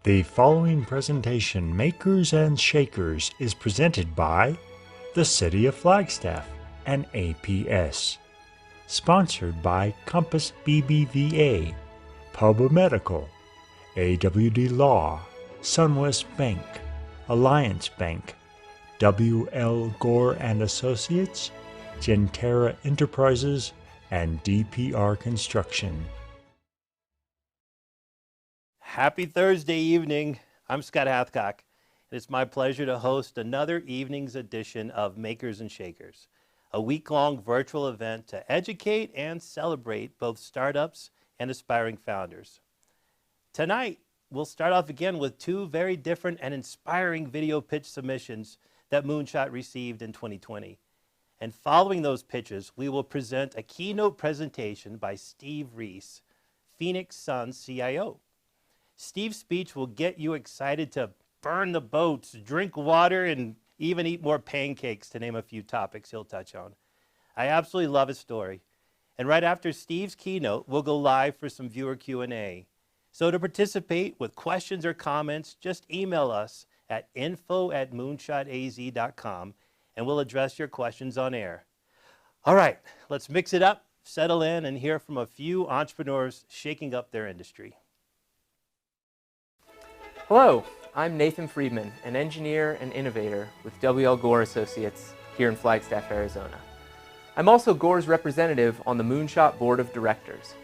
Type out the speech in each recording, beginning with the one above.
The following presentation, Makers and Shakers, is presented by the City of Flagstaff and APS. Sponsored by Compass BBVA, Pub Medical, AWD Law, Sunwest Bank, Alliance Bank, W.L. Gore and Associates, Gentera Enterprises, and DPR Construction. Happy Thursday evening. I'm Scott Hathcock, and it's my pleasure to host another evening's edition of Makers and Shakers, a week-long virtual event to educate and celebrate both startups and aspiring founders. Tonight, we'll start off again with two very different and inspiring video pitch submissions that Moonshot received in 2020. And following those pitches, we will present a keynote presentation by Steve Reese, Phoenix Suns CIO. Steve's speech will get you excited to burn the boats, drink water, and even eat more pancakes, to name a few topics he'll touch on. I absolutely love his story. And right after Steve's keynote, we'll go live for some viewer Q&A. So to participate with questions or comments, just email us at info@moonshotaz.com, and we'll address your questions on air. All right, let's mix it up, settle in, and hear from a few entrepreneurs shaking up their industry. Hello, I'm Nathan Friedman, an engineer and innovator with W.L. Gore Associates here in Flagstaff, Arizona. I'm also Gore's representative on the Moonshot Board of Directors.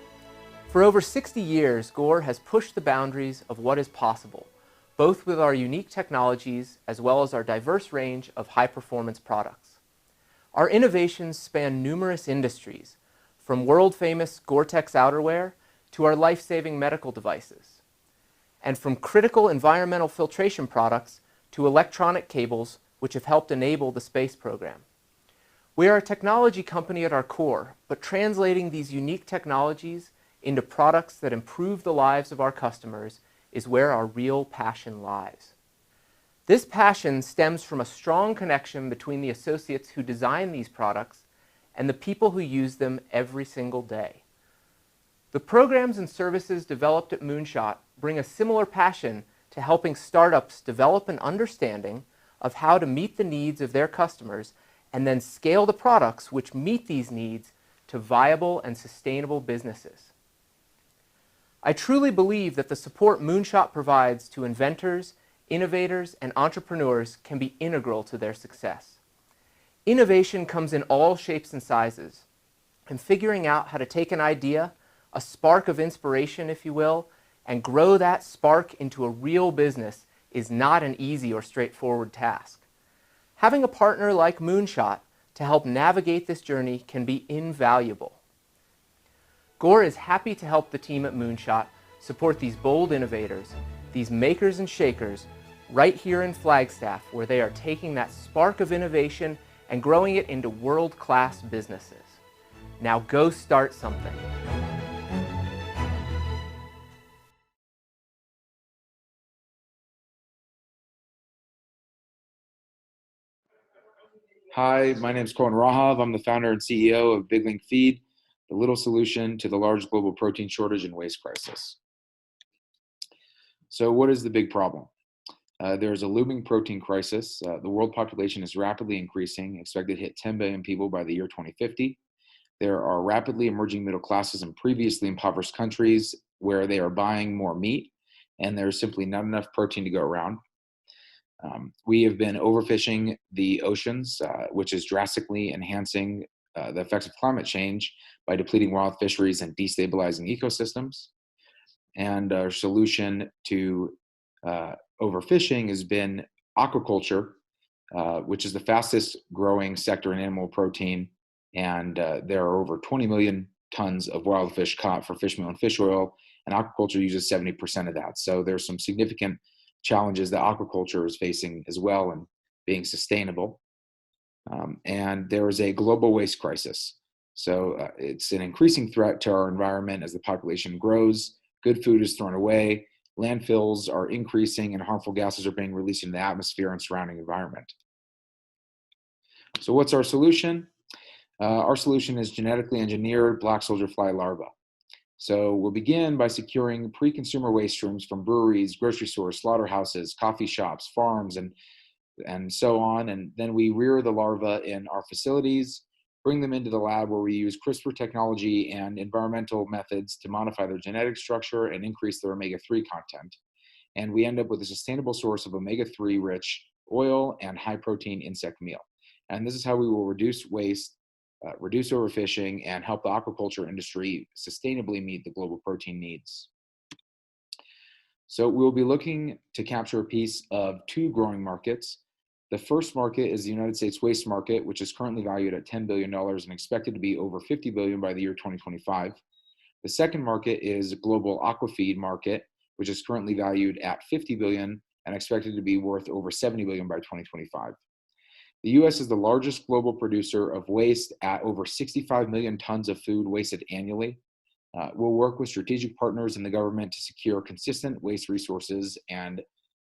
For over 60 years, Gore has pushed the boundaries of what is possible, both with our unique technologies as well as our diverse range of high-performance products. Our innovations span numerous industries, from world-famous Gore-Tex outerwear to our life-saving medical devices, and from critical environmental filtration products to electronic cables which have helped enable the space program. We are a technology company at our core, but translating these unique technologies into products that improve the lives of our customers is where our real passion lies. This passion stems from a strong connection between the associates who design these products and the people who use them every single day. The programs and services developed at Moonshot bring a similar passion to helping startups develop an understanding of how to meet the needs of their customers and then scale the products which meet these needs to viable and sustainable businesses. I truly believe that the support Moonshot provides to inventors, innovators, and entrepreneurs can be integral to their success. Innovation comes in all shapes and sizes, and figuring out how to take an idea, a spark of inspiration, if you will, and grow that spark into a real business is not an easy or straightforward task. Having a partner like Moonshot to help navigate this journey can be invaluable. Gore is happy to help the team at Moonshot support these bold innovators, these makers and shakers, right here in Flagstaff, where they are taking that spark of innovation and growing it into world-class businesses. Now go start something. Hi, my name is Cohen Rahav. I'm the founder and CEO of Big Link Feed, the little solution to the large global protein shortage and waste crisis. So what is the big problem? There's a looming protein crisis. The world population is rapidly increasing, expected to hit 10 billion people by the year 2050. There are rapidly emerging middle classes in previously impoverished countries where they are buying more meat, and there's simply not enough protein to go around. We have been overfishing the oceans, which is drastically enhancing the effects of climate change by depleting wild fisheries and destabilizing ecosystems. And our solution to overfishing has been aquaculture, which is the fastest growing sector in animal protein. And there are over 20 million tons of wild fish caught for fish meal and fish oil, and aquaculture uses 70% of that. So there's some significant challenges that aquaculture is facing as well and being sustainable. And there is a global waste crisis. So it's an increasing threat to our environment as the population grows. Good food is thrown away. Landfills are increasing and harmful gases are being released into the atmosphere and surrounding environment. So what's our solution? Our solution is genetically engineered black soldier fly larvae. So we'll begin by securing pre-consumer waste streams from breweries, grocery stores, slaughterhouses, coffee shops, farms, and so on. And then we rear the larvae in our facilities, bring them into the lab where we use CRISPR technology and environmental methods to modify their genetic structure and increase their omega-3 content. And we end up with a sustainable source of omega-3 rich oil and high protein insect meal. And this is how we will reduce waste, reduce overfishing, and help the aquaculture industry sustainably meet the global protein needs. So we'll be looking to capture a piece of two growing markets. The first market is the United States waste market, which is currently valued at $10 billion and expected to be over $50 billion by the year 2025. The second market is global aquafeed market, which is currently valued at $50 billion and expected to be worth over $70 billion by 2025. The US is the largest global producer of waste at over 65 million tons of food wasted annually. We'll work with strategic partners in the government to secure consistent waste resources, and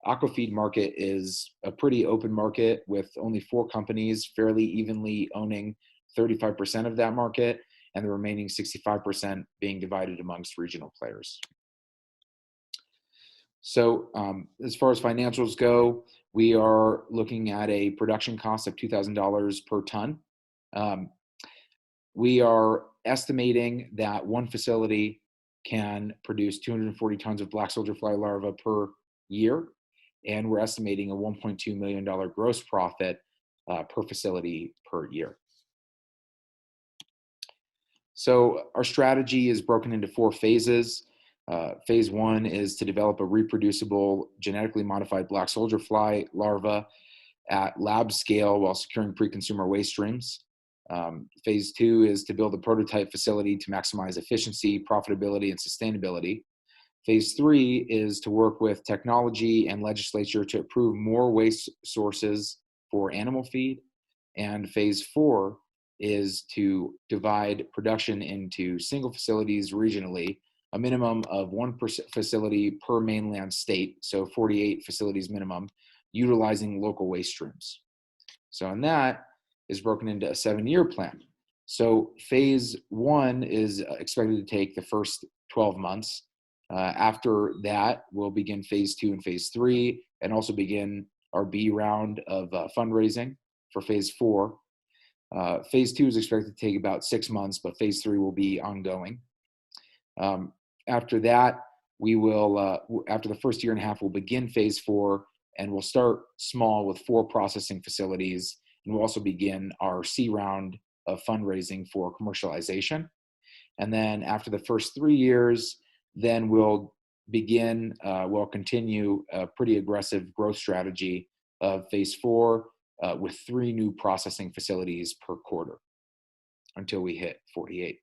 aquafeed market is a pretty open market with only 4 companies fairly evenly owning 35% of that market, and the remaining 65% being divided amongst regional players. So as far as financials go, we are looking at a production cost of $2,000 per ton. We are estimating that one facility can produce 240 tons of black soldier fly larvae per year, and we're estimating a $1.2 million gross profit per facility per year. So our strategy is broken into 4 phases. Phase 1 is to develop a reproducible, genetically modified black soldier fly larva at lab scale while securing pre-consumer waste streams. Phase 2 is to build a prototype facility to maximize efficiency, profitability, and sustainability. Phase 3 is to work with technology and legislature to approve more waste sources for animal feed. And phase 4 is to divide production into single facilities regionally, a minimum of 1 facility per mainland state, so 48 facilities minimum, utilizing local waste streams. So and that is broken into a 7-year plan. So phase 1 is expected to take the first 12 months. After that, we'll begin phase 2 and phase 3, and also begin our B round of fundraising for phase 4. Phase 2 is expected to take about 6 months, but phase 3 will be ongoing. After that, we will, after the first year and a half, we'll begin phase 4, and we'll start small with 4 processing facilities, and we'll also begin our C round of fundraising for commercialization. And then after the first 3 years, then we'll begin, we'll continue a pretty aggressive growth strategy of phase 4 with 3 new processing facilities per quarter until we hit 48.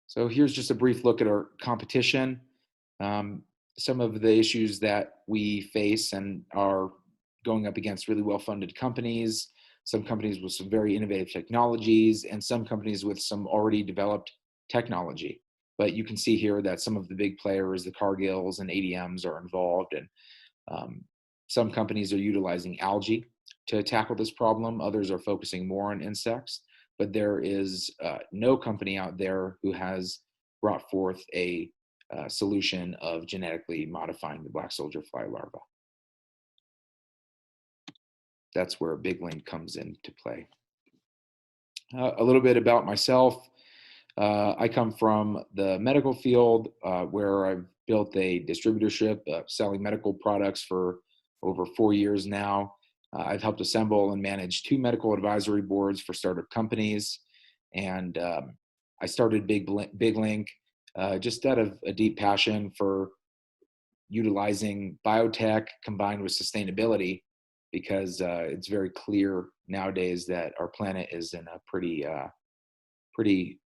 So here's just a brief look at our competition. Some of the issues that we face and are going up against really well-funded companies, some companies with some very innovative technologies, and some companies with some already developed technology. But you can see here that some of the big players, the Cargills and ADMs, are involved, and some companies are utilizing algae to tackle this problem. Others are focusing more on insects, but there is no company out there who has brought forth a solution of genetically modifying the black soldier fly larva. That's where Big Link comes into play. A little bit about myself. I come from the medical field where I've built a distributorship selling medical products for over 4 years now. I've helped assemble and manage 2 medical advisory boards for startup companies. And I started Big Link just out of a deep passion for utilizing biotech combined with sustainability, because it's very clear nowadays that our planet is in a pretty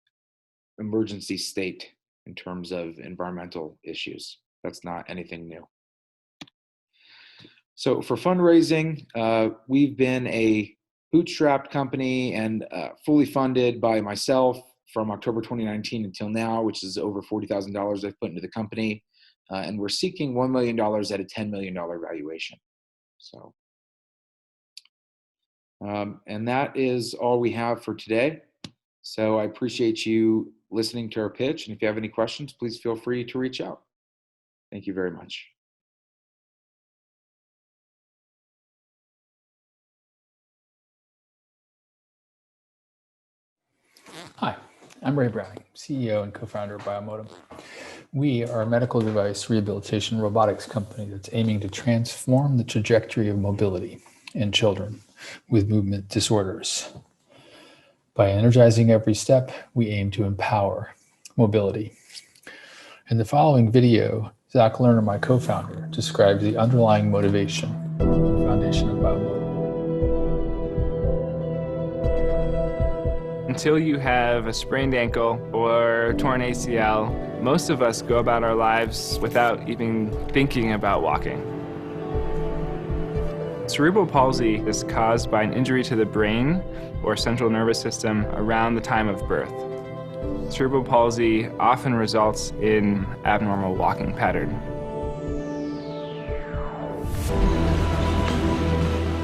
emergency state in terms of environmental issues. That's not anything new. So for fundraising, we've been a bootstrapped company and fully funded by myself from October 2019 until now, which is over $40,000 I've put into the company. And we're seeking $1 million at a $10 million valuation. So, and that is all we have for today. So I appreciate you listening to our pitch. And if you have any questions, please feel free to reach out. Thank you very much. Hi, I'm Ray Browning, CEO and co-founder of Biomotum. We are a medical device rehabilitation robotics company that's aiming to transform the trajectory of mobility in children with movement disorders. By energizing every step, we aim to empower mobility. In the following video, Zach Lerner, my co-founder, describes the underlying motivation, the foundation of Biomotum. Until you have a sprained ankle or torn ACL, most of us go about our lives without even thinking about walking. Cerebral palsy is caused by an injury to the brain or central nervous system around the time of birth. Cerebral palsy often results in abnormal walking pattern.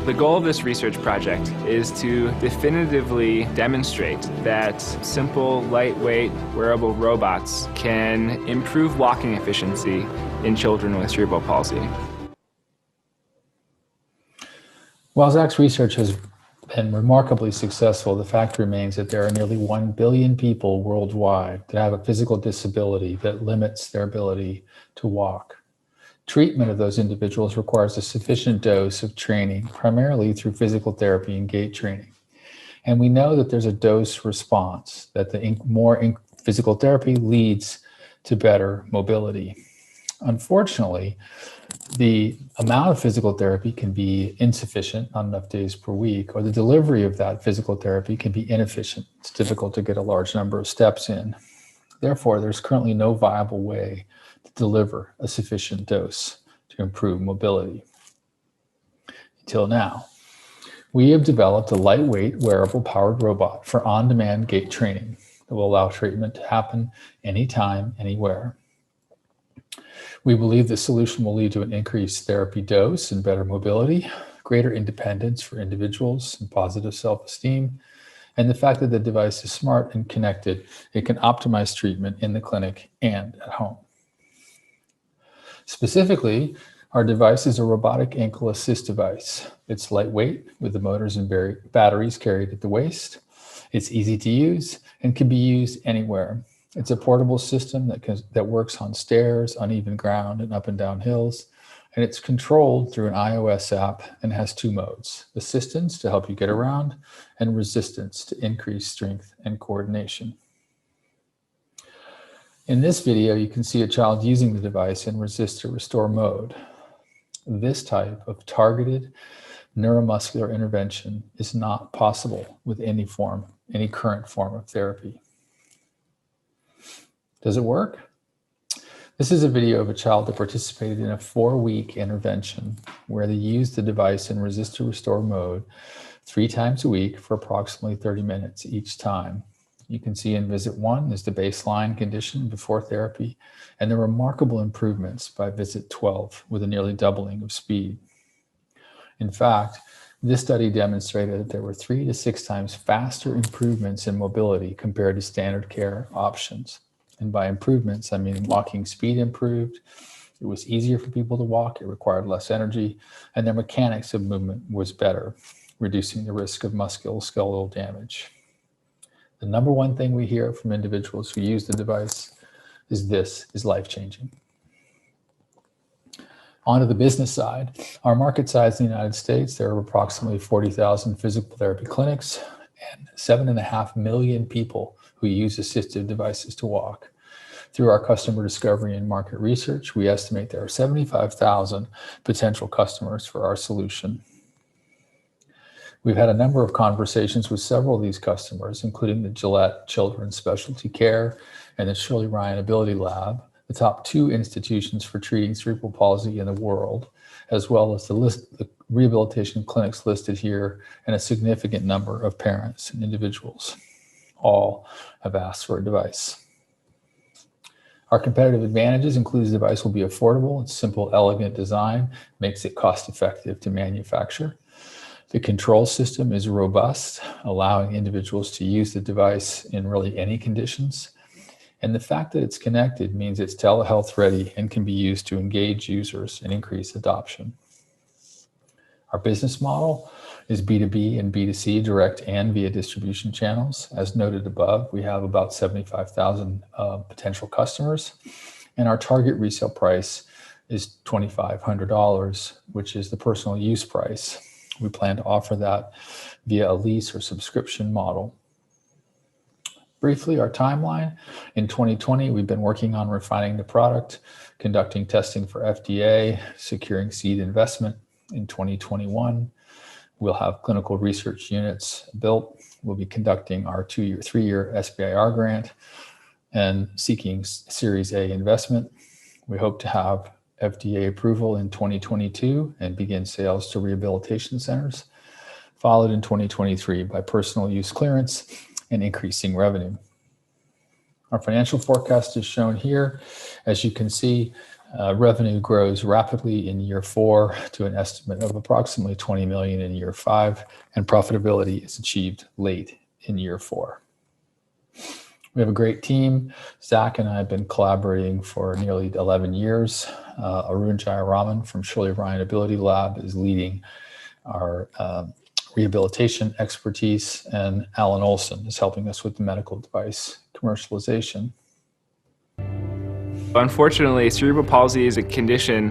The goal of this research project is to definitively demonstrate that simple, lightweight, wearable robots can improve walking efficiency in children with cerebral palsy. While Zach's research has been remarkably successful, the fact remains that there are nearly 1 billion people worldwide that have a physical disability that limits their ability to walk. Treatment of those individuals requires a sufficient dose of training, primarily through physical therapy and gait training. And we know that there's a dose response, that the more physical therapy leads to better mobility. Unfortunately, the amount of physical therapy can be insufficient, not enough days per week, or the delivery of that physical therapy can be inefficient. It's difficult to get a large number of steps in. Therefore, there's currently no viable way to deliver a sufficient dose to improve mobility. Until now, we have developed a lightweight, wearable powered robot for on-demand gait training that will allow treatment to happen anytime, anywhere. We believe the solution will lead to an increased therapy dose and better mobility, greater independence for individuals and positive self-esteem, and the fact that the device is smart and connected, it can optimize treatment in the clinic and at home. Specifically, our device is a robotic ankle assist device. It's lightweight with the motors and batteries carried at the waist. It's easy to use and can be used anywhere. It's a portable system that works on stairs, uneven ground, and up and down hills. And it's controlled through an iOS app and has 2 modes: assistance to help you get around and resistance to increase strength and coordination. In this video, you can see a child using the device in resist to restore mode. This type of targeted neuromuscular intervention is not possible with any current form of therapy. Does it work? This is a video of a child that participated in a 4-week intervention where they used the device in resist to restore mode 3 times a week for approximately 30 minutes each time. You can see in visit 1 is the baseline condition before therapy and the remarkable improvements by visit 12 with a nearly doubling of speed. In fact, this study demonstrated that there were 3 to 6 times faster improvements in mobility compared to standard care options. And by improvements, I mean walking speed improved, it was easier for people to walk, it required less energy, and their mechanics of movement was better, reducing the risk of musculoskeletal damage. The number one thing we hear from individuals who use the device is this is life-changing. On to the business side, our market size in the United States, there are approximately 40,000 physical therapy clinics and 7.5 million people who use assistive devices to walk. Through our customer discovery and market research, we estimate there are 75,000 potential customers for our solution. We've had a number of conversations with several of these customers, including the Gillette Children's Specialty Care and the Shirley Ryan Ability Lab, the top 2 institutions for treating cerebral palsy in the world, as well as the rehabilitation clinics listed here, and a significant number of parents and individuals. All have asked for a device. Our competitive advantages include the device will be affordable, its simple, elegant design makes it cost-effective to manufacture. The control system is robust, allowing individuals to use the device in really any conditions. And the fact that it's connected means it's telehealth ready and can be used to engage users and increase adoption. Our business model is B2B and B2C, direct and via distribution channels. As noted above, we have about 75,000 potential customers, and our target resale price is $2,500, which is the personal use price. We plan to offer that via a lease or subscription model. Briefly, our timeline. In 2020, we've been working on refining the product, conducting testing for FDA, securing seed investment. In 2021, we'll have clinical research units built. We'll be conducting our 3-year SBIR grant and seeking Series A investment. We hope to have FDA approval in 2022 and begin sales to rehabilitation centers, followed in 2023 by personal use clearance and increasing revenue. Our financial forecast is shown here. As you can see, revenue grows rapidly in year 4 to an estimate of approximately 20 million in year 5, and profitability is achieved late in year 4. We have a great team. Zach and I have been collaborating for nearly 11 years. Arun Jayaraman from Shirley Ryan Ability Lab is leading our rehabilitation expertise, and Alan Olson is helping us with the medical device commercialization. Unfortunately, cerebral palsy is a condition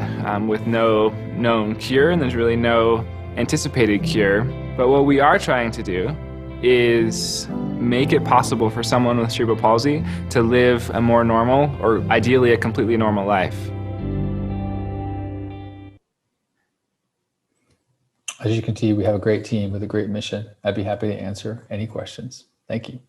with no known cure, and there's really no anticipated cure. But what we are trying to do is make it possible for someone with cerebral palsy to live a more normal, or ideally a completely normal life. As you can see, we have a great team with a great mission. I'd be happy to answer any questions. Thank you.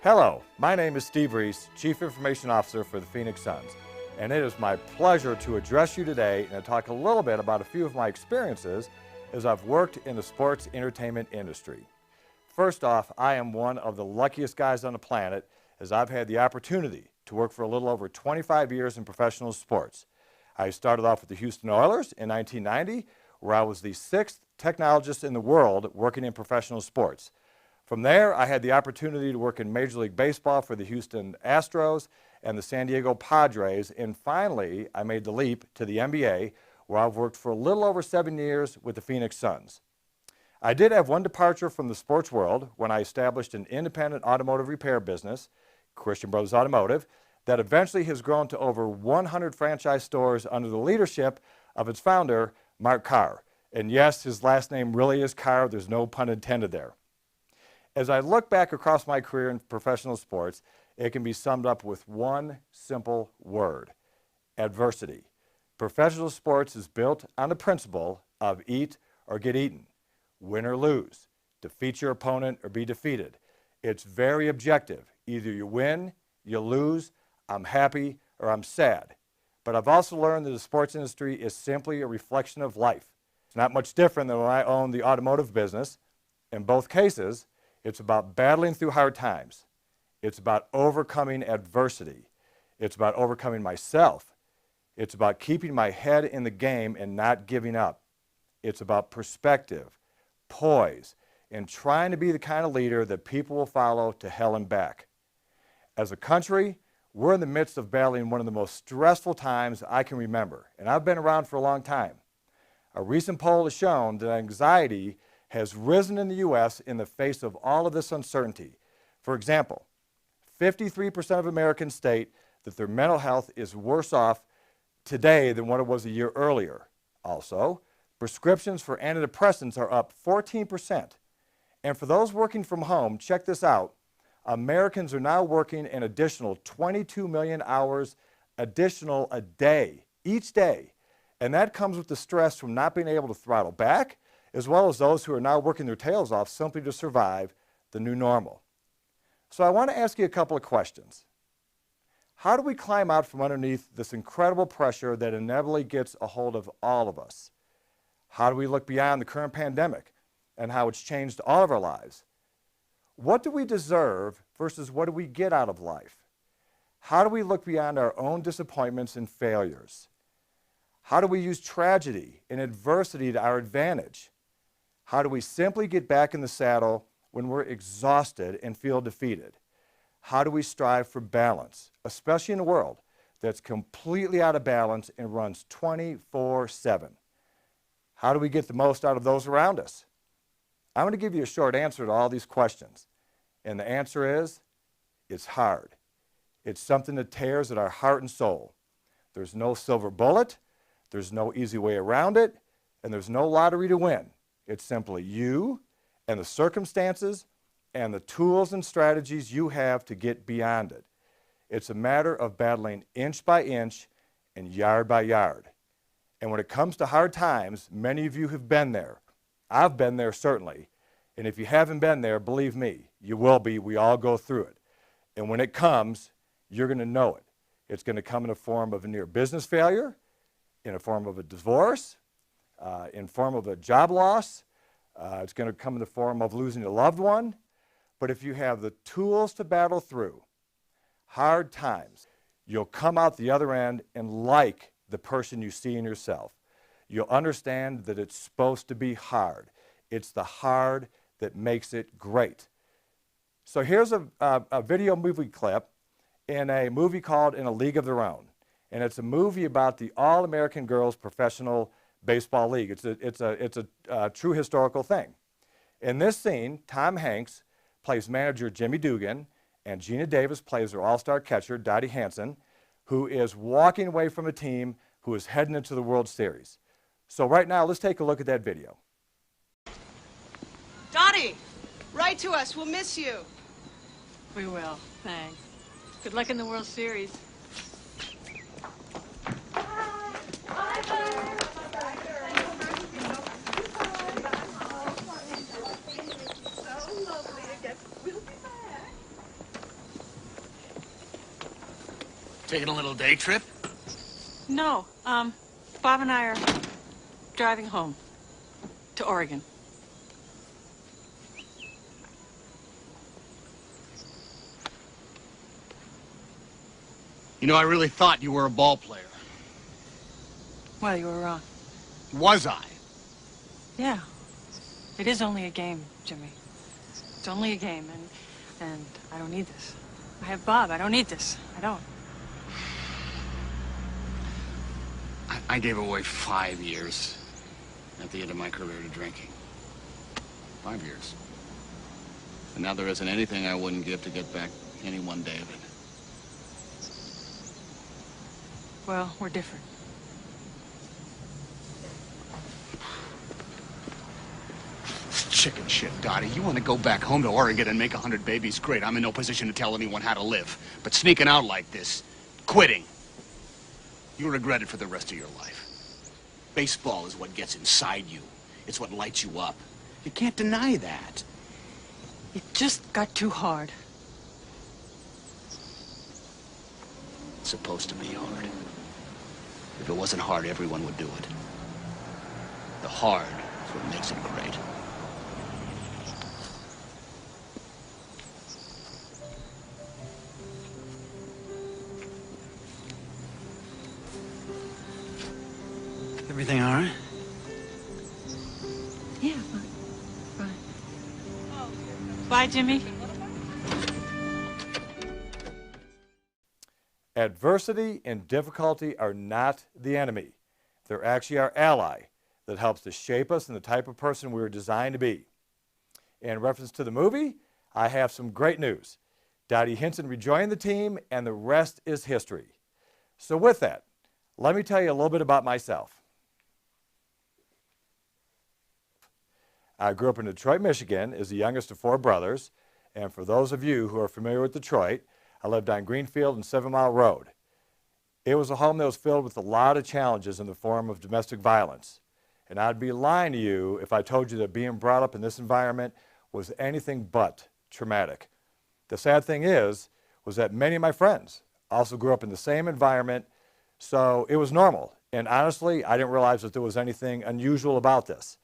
Hello, my name is Steve Reese, Chief Information Officer for the Phoenix Suns, and it is my pleasure to address you today and to talk a little bit about a few of my experiences as I've worked in the sports entertainment industry. First off, I am one of the luckiest guys on the planet, as I've had the opportunity to work for a little over 25 years in professional sports. I started off with the Houston Oilers in 1990, where I was the 6th technologist in the world working in professional sports. From there, I had the opportunity to work in Major League Baseball for the Houston Astros and the San Diego Padres, and finally, I made the leap to the NBA, where I've worked for a little over 7 years with the Phoenix Suns. I did have one departure from the sports world when I established an independent automotive repair business, Christian Brothers Automotive, that eventually has grown to over 100 franchise stores under the leadership of its founder, Mark Carr. And yes, his last name really is Carr, there's no pun intended there. As I look back across my career in professional sports, it can be summed up with one simple word: adversity. Professional sports is built on the principle of eat or get eaten, win or lose, defeat your opponent or be defeated. It's very objective. Either you win, you lose, I'm happy, or I'm sad. But I've also learned that the sports industry is simply a reflection of life. It's not much different than when I owned the automotive business. In both cases, it's about battling through hard times. It's about overcoming adversity. It's about overcoming myself. It's about keeping my head in the game and not giving up. It's about perspective, poise, and trying to be the kind of leader that people will follow to hell and back. As a country, we're in the midst of battling one of the most stressful times I can remember, and I've been around for a long time. A recent poll has shown that anxiety has risen in the U.S. in the face of all of this uncertainty. For example, 53% of Americans state that their mental health is worse off today than what it was a year earlier. Also, prescriptions for antidepressants are up 14%. And for those working from home, check this out. Americans are now working an additional 22 million hours additional a day, each day. And that comes with the stress from not being able to throttle back, as well as those who are now working their tails off simply to survive the new normal. So I want to ask you a couple of questions. How do we climb out from underneath this incredible pressure that inevitably gets a hold of all of us? How do we look beyond the current pandemic and how it's changed all of our lives? What do we deserve versus what do we get out of life? How do we look beyond our own disappointments and failures? How do we use tragedy and adversity to our advantage? How do we simply get back in the saddle when we're exhausted and feel defeated? How do we strive for balance, especially in a world that's completely out of balance and runs 24/7? How do we get the most out of those around us? I'm going to give you a short answer to all these questions. And the answer is, it's hard. It's something that tears at our heart and soul. There's no silver bullet, there's no easy way around it, and there's no lottery to win. It's simply you and the circumstances and the tools and strategies you have to get beyond it. It's a matter of battling inch by inch and yard by yard. And when it comes to hard times, many of you have been there. I've been there certainly. And if you haven't been there, believe me, you will be. We all go through it. And when it comes, you're going to know it. It's going to come in the form of a near business failure, in a form of a divorce, in form of a job loss. It's going to come in the form of losing a loved one. But if you have the tools to battle through hard times, you'll come out the other end and like the person you see in yourself. You'll understand that it's supposed to be hard. It's the hard that makes it great. So here's a video movie clip in a movie called In a League of Their Own. And it's a movie about the All-American Girls Professional Baseball League. It's a true historical thing. In this scene, Tom Hanks plays manager Jimmy Dugan, and Gina Davis plays her all-star catcher, Dottie Hanson, who is walking away from a team who is heading into the World Series. So right now, let's take a look at that video. Dottie, write to us. We'll miss you. We will. Thanks. Good luck in the World Series. Taking a little day trip? No. Bob and I are driving home to Oregon. You know, I really thought you were a ball player. Well, you were wrong. Was I? Yeah. It is only a game, Jimmy. It's only a game, and I don't need this. I have Bob. I don't need this. I don't. I gave away 5 years at the end of my career to drinking. 5 years. And now there isn't anything I wouldn't give to get back any one day of it. Well, we're different. Chicken shit, Dottie. You want to go back home to Oregon and make 100 babies? Great. I'm in no position to tell anyone how to live. But sneaking out like this, quitting, you'll regret it for the rest of your life. Baseball is what gets inside you. It's what lights you up. You can't deny that. It just got too hard. It's supposed to be hard. If it wasn't hard, everyone would do it. The hard is what makes it great. Everything all right? Yeah, fine. Fine. Bye, Jimmy. Adversity and difficulty are not the enemy. They're actually our ally that helps to shape us and the type of person we were designed to be. In reference to the movie, I have some great news. Dottie Hinson rejoined the team, and the rest is history. So with that, let me tell you a little bit about myself. I grew up in Detroit, Michigan, as the youngest of 4 brothers, and for those of you who are familiar with Detroit, I lived on Greenfield and 7 Mile Road. It was a home that was filled with a lot of challenges in the form of domestic violence. And I'd be lying to you if I told you that being brought up in this environment was anything but traumatic. The sad thing was that many of my friends also grew up in the same environment, so it was normal. And honestly, I didn't realize that there was anything unusual about this.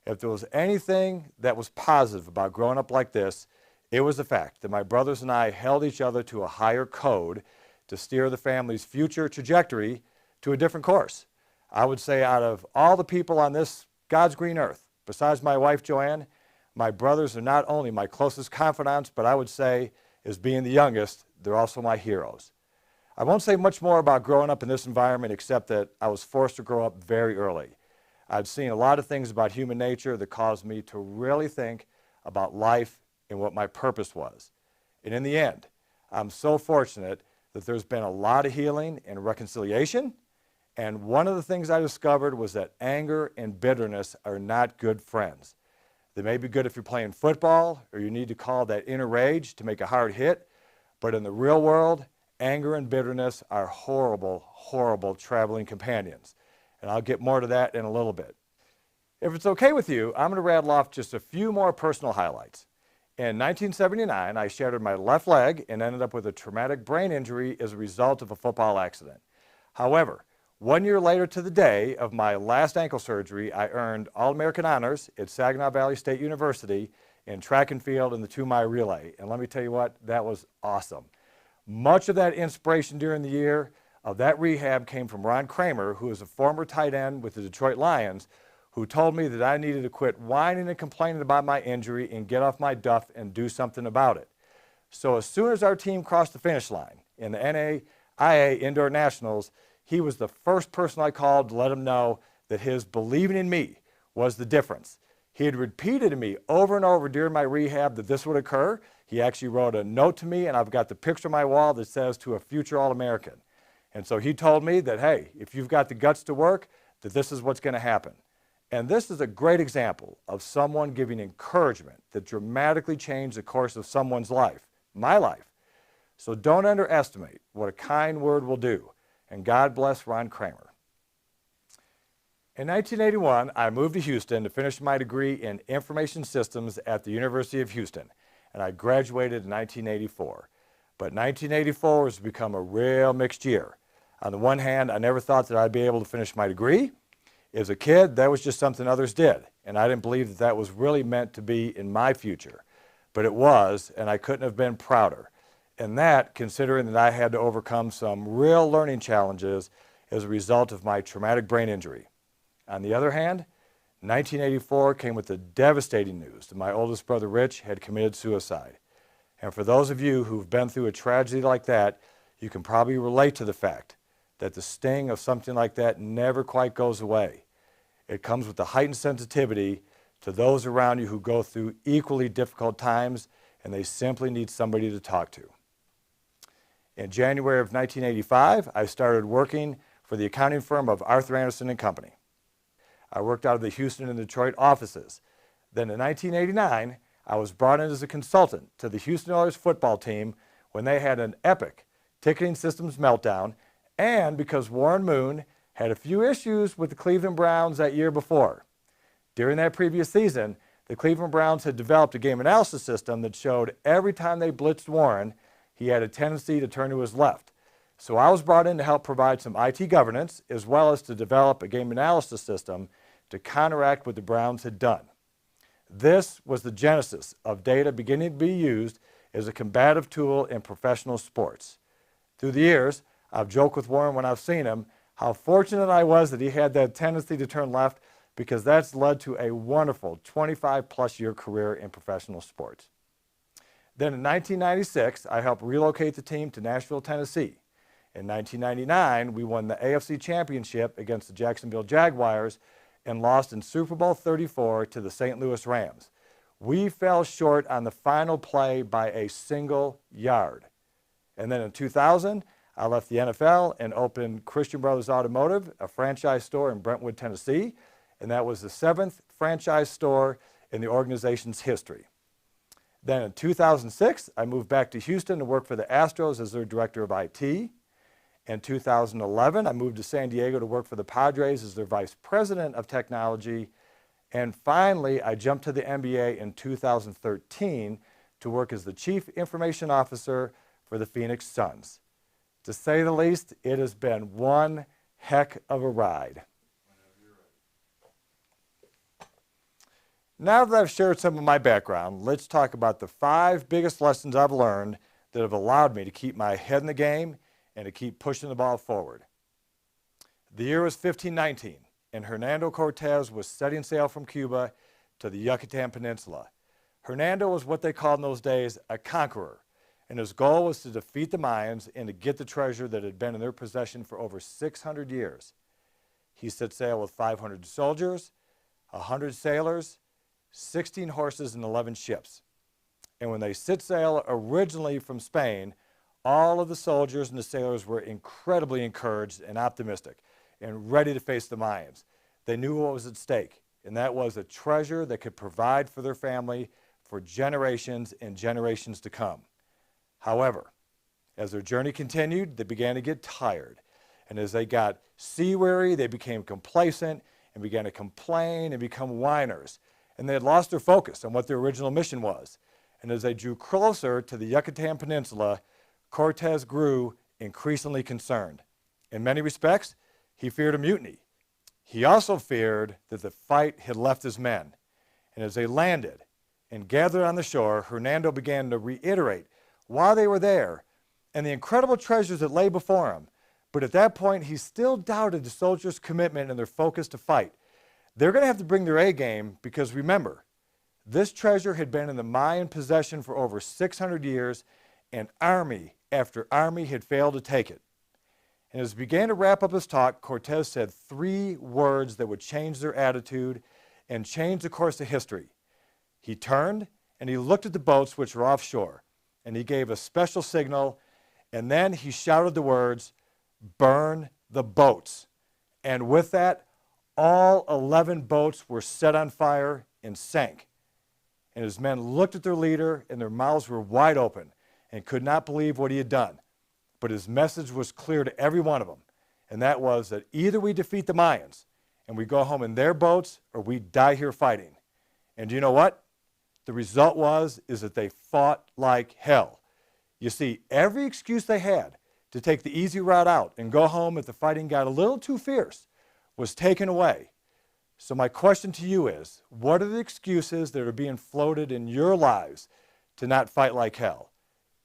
If there was anything that was positive about growing up like this, it was the fact that my brothers and I held each other to a higher code to steer the family's future trajectory to a different course. I would say out of all the people on this God's green earth, besides my wife Joanne, My brothers are not only my closest confidants, but I would say, as being the youngest, they're also my heroes. I won't say much more about growing up in this environment except that I was forced to grow up very early. I've seen a lot of things about human nature that caused me to really think about life and what my purpose was. And in the end, I'm so fortunate that there's been a lot of healing and reconciliation. And one of the things I discovered was that anger and bitterness are not good friends. They may be good if you're playing football or you need to call that inner rage to make a hard hit, but in the real world, anger and bitterness are horrible, horrible traveling companions. And I'll get more to that in a little bit. If it's okay with you, I'm going to rattle off just a few more personal highlights. In 1979, I shattered my left leg and ended up with a traumatic brain injury as a result of a football accident. However, 1 year later to the day of my last ankle surgery, I earned All-American honors at Saginaw Valley State University in track and field and the 2-mile relay. And let me tell you what, that was awesome. Much of that inspiration during the year of that rehab came from Ron Kramer, who is a former tight end with the Detroit Lions, who told me that I needed to quit whining and complaining about my injury and get off my duff and do something about it. So as soon as our team crossed the finish line in the NAIA Indoor Nationals, he was the first person I called to let him know that his believing in me was the difference. He had repeated to me over and over during my rehab that this would occur. He actually wrote a note to me, and I've got the picture on my wall that says, "To a future All-American." And so he told me that, hey, if you've got the guts to work, that this is what's going to happen. And this is a great example of someone giving encouragement that dramatically changed the course of someone's life, my life. So don't underestimate what a kind word will do. And God bless Ron Kramer. In 1981, I moved to Houston to finish my degree in Information Systems at the University of Houston, and I graduated in 1984. But 1984 has become a real mixed year. On the one hand, I never thought that I'd be able to finish my degree. As a kid, that was just something others did, and I didn't believe that that was really meant to be in my future. But it was, and I couldn't have been prouder. And that, considering that I had to overcome some real learning challenges as a result of my traumatic brain injury. On the other hand, 1984 came with the devastating news that my oldest brother Rich had committed suicide. And for those of you who've been through a tragedy like that, you can probably relate to the fact that the sting of something like that never quite goes away. It comes with a heightened sensitivity to those around you who go through equally difficult times, and they simply need somebody to talk to. In January of 1985, I started working for the accounting firm of Arthur Anderson & Company. I worked out of the Houston and Detroit offices. Then in 1989, I was brought in as a consultant to the Houston Oilers football team when they had an epic ticketing systems meltdown, and because Warren Moon had a few issues with the Cleveland Browns that year before. During that previous season, the Cleveland Browns had developed a game analysis system that showed every time they blitzed Warren, he had a tendency to turn to his left. So I was brought in to help provide some IT governance as well as to develop a game analysis system to counteract what the Browns had done. This was the genesis of data beginning to be used as a combative tool in professional sports. Through the years, I've joked with Warren when I've seen him how fortunate I was that he had that tendency to turn left, because that's led to a wonderful 25-plus year career in professional sports. Then in 1996, I helped relocate the team to Nashville, Tennessee. In 1999, we won the AFC Championship against the Jacksonville Jaguars and lost in Super Bowl 34 to the St. Louis Rams. We fell short on the final play by a single yard. And then in 2000, I left the NFL and opened Christian Brothers Automotive, a franchise store in Brentwood, Tennessee, and that was the 7th franchise store in the organization's history. Then in 2006, I moved back to Houston to work for the Astros as their director of IT. In 2011, I moved to San Diego to work for the Padres as their vice president of technology. And finally, I jumped to the NBA in 2013 to work as the chief information officer for the Phoenix Suns. To say the least, it has been one heck of a ride. Now that I've shared some of my background, let's talk about the 5 biggest lessons I've learned that have allowed me to keep my head in the game and to keep pushing the ball forward. The year was 1519, and Hernando Cortez was setting sail from Cuba to the Yucatan Peninsula. Hernando was what they called in those days a conqueror, and his goal was to defeat the Mayans and to get the treasure that had been in their possession for over 600 years. He set sail with 500 soldiers, 100 sailors, 16 horses, and 11 ships. And when they set sail originally from Spain, all of the soldiers and the sailors were incredibly encouraged and optimistic and ready to face the Mayans. They knew what was at stake, and that was a treasure that could provide for their family for generations and generations to come. However, as their journey continued, they began to get tired. And as they got sea-weary, they became complacent and began to complain and become whiners. And they had lost their focus on what their original mission was. And as they drew closer to the Yucatan Peninsula, Cortez grew increasingly concerned. In many respects, he feared a mutiny. He also feared that the fight had left his men. And as they landed and gathered on the shore, Hernando began to reiterate why they were there and the incredible treasures that lay before him. But at that point, he still doubted the soldiers' commitment and their focus to fight. They're going to have to bring their A game because remember, this treasure had been in the Mayan possession for over 600 years, and army after army had failed to take it. And as he began to wrap up his talk, Cortez said 3 words that would change their attitude and change the course of history. He turned and he looked at the boats which were offshore, and he gave a special signal, and then he shouted the words, "Burn the boats." And with that, all 11 boats were set on fire and sank. And his men looked at their leader, and their mouths were wide open and could not believe what he had done. But his message was clear to every one of them, and that was that either we defeat the Mayans and we go home in their boats, or we die here fighting. And do you know what? The result is that they fought like hell. You see, every excuse they had to take the easy route out and go home if the fighting got a little too fierce was taken away. So my question to you is, what are the excuses that are being floated in your lives to not fight like hell?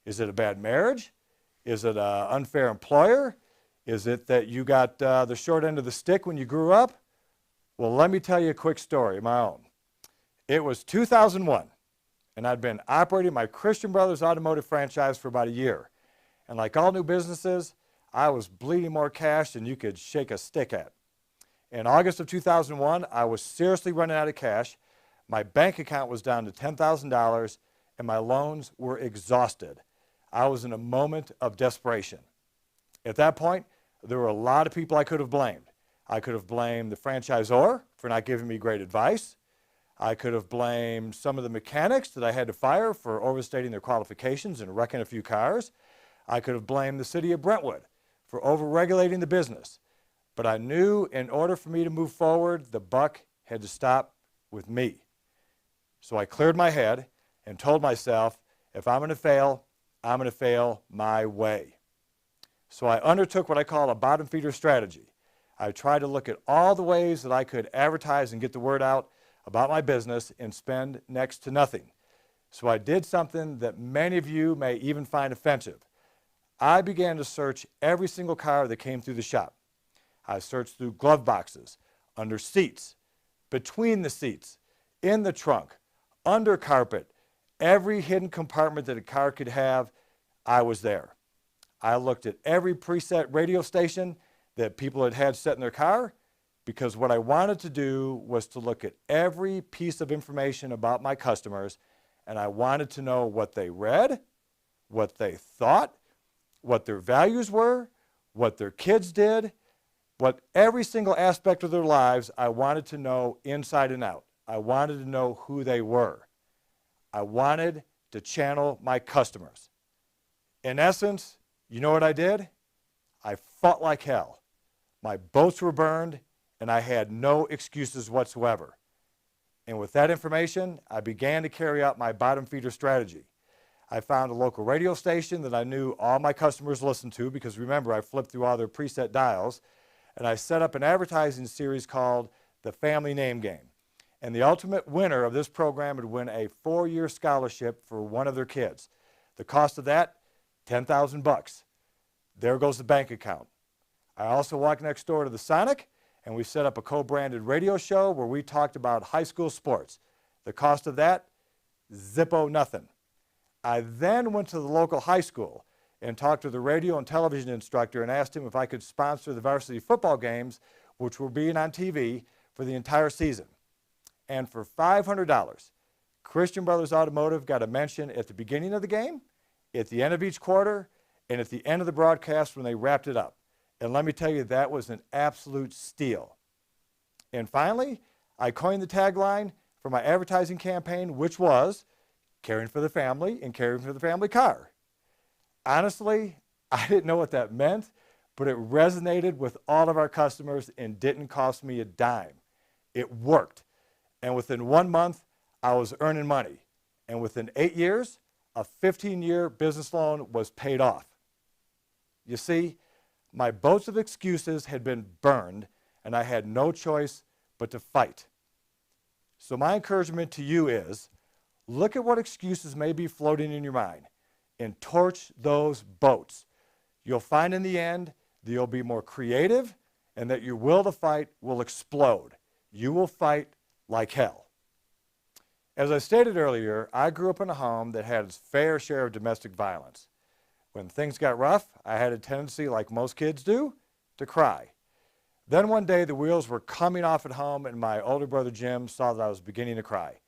Is it a bad marriage? Is it an unfair employer? Is it that you got the short end of the stick when you grew up? Well, let me tell you a quick story of my own. It was 2001, and I'd been operating my Christian Brothers automotive franchise for about a year. And like all new businesses, I was bleeding more cash than you could shake a stick at. In August of 2001, I was seriously running out of cash. My bank account was down to $10,000, and my loans were exhausted. I was in a moment of desperation. At that point, there were a lot of people I could have blamed. I could have blamed the franchisor for not giving me great advice. I could have blamed some of the mechanics that I had to fire for overstating their qualifications and wrecking a few cars. I could have blamed the city of Brentwood for overregulating the business. But I knew in order for me to move forward, the buck had to stop with me. So I cleared my head and told myself, if I'm going to fail, I'm going to fail my way. So I undertook what I call a bottom feeder strategy. I tried to look at all the ways that I could advertise and get the word out about my business and spend next to nothing. So I did something that many of you may even find offensive. I began to search every single car that came through the shop. I searched through glove boxes, under seats, between the seats, in the trunk, under carpet, every hidden compartment that a car could have, I was there. I looked at every preset radio station that people had had set in their car, because what I wanted to do was to look at every piece of information about my customers, and I wanted to know what they read, what they thought, what their values were, what their kids did, what every single aspect of their lives I wanted to know inside and out. I wanted to know who they were. I wanted to channel my customers. In essence, you know what I did? I fought like hell. My boats were burned, and I had no excuses whatsoever. And with that information, I began to carry out my bottom feeder strategy. I found a local radio station that I knew all my customers listened to, because remember, I flipped through all their preset dials, and I set up an advertising series called The Family Name Game. And the ultimate winner of this program would win a 4-year scholarship for one of their kids. The cost of that, $10,000. There goes the bank account. I also walked next door to the Sonic, and we set up a co-branded radio show where we talked about high school sports. The cost of that, Zippo nothing. I then went to the local high school and talked to the radio and television instructor and asked him if I could sponsor the varsity football games, which were being on TV for the entire season. And for $500, Christian Brothers Automotive got a mention at the beginning of the game, at the end of each quarter, and at the end of the broadcast when they wrapped it up. And let me tell you, that was an absolute steal. And finally, I coined the tagline for my advertising campaign, which was caring for the family and caring for the family car. Honestly, I didn't know what that meant, but it resonated with all of our customers and didn't cost me a dime. It worked. And within 1 month, I was earning money. And within 8 years, a 15-year business loan was paid off. You see, my boats of excuses had been burned, and I had no choice but to fight. So my encouragement to you is, look at what excuses may be floating in your mind and torch those boats. You'll find in the end that you'll be more creative and that your will to fight will explode. You will fight like hell. As I stated earlier, I grew up in a home that had its fair share of domestic violence. When things got rough, I had a tendency, like most kids do, to cry. Then one day the wheels were coming off at home and my older brother Jim saw that I was beginning to cry.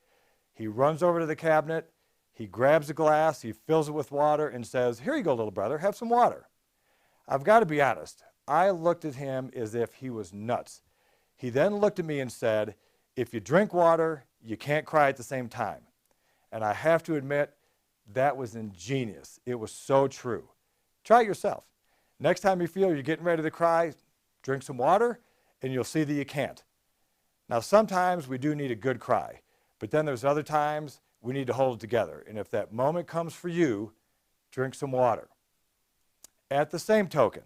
He runs over to the cabinet, he grabs a glass, he fills it with water and says, "Here you go, little brother, have some water." I've got to be honest, I looked at him as if he was nuts. He then looked at me and said, "If you drink water, you can't cry at the same time." And I have to admit, that was ingenious. It was so true. Try it yourself. Next time you feel you're getting ready to cry, drink some water, and you'll see that you can't. Now, sometimes we do need a good cry, but then there's other times we need to hold it together. And if that moment comes for you, drink some water. At the same token,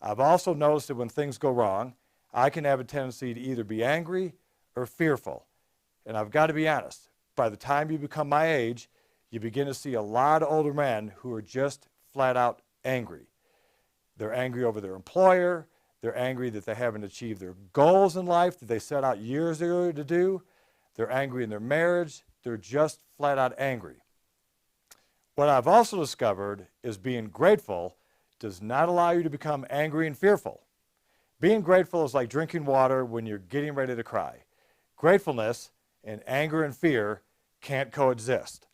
I've also noticed that when things go wrong, I can have a tendency to either be angry or fearful. And I've got to be honest, by the time you become my age, you begin to see a lot of older men who are just flat out angry. They're angry over their employer. They're angry that they haven't achieved their goals in life that they set out years ago to do. They're angry in their marriage. They're just flat out angry. What I've also discovered is being grateful does not allow you to become angry and fearful. Being grateful is like drinking water when you're getting ready to cry. Gratefulness and anger and fear can't coexist.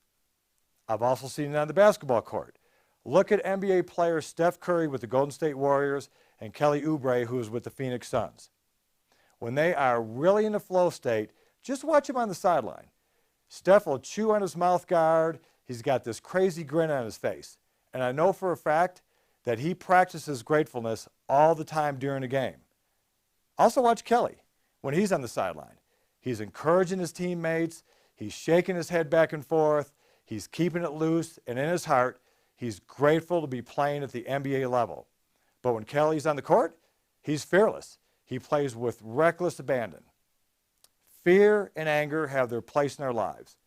I've also seen it on the basketball court. Look at NBA player Steph Curry with the Golden State Warriors and Kelly Oubre, who is with the Phoenix Suns. When they are really in a flow state, just watch him on the sideline. Steph will chew on his mouth guard. He's got this crazy grin on his face. And I know for a fact that he practices gratefulness all the time during a game. Also watch Kelly when he's on the sideline. He's encouraging his teammates. He's shaking his head back and forth. He's keeping it loose, and in his heart, he's grateful to be playing at the NBA level. But when Kelly's on the court, he's fearless. He plays with reckless abandon. Fear and anger have their place in our lives.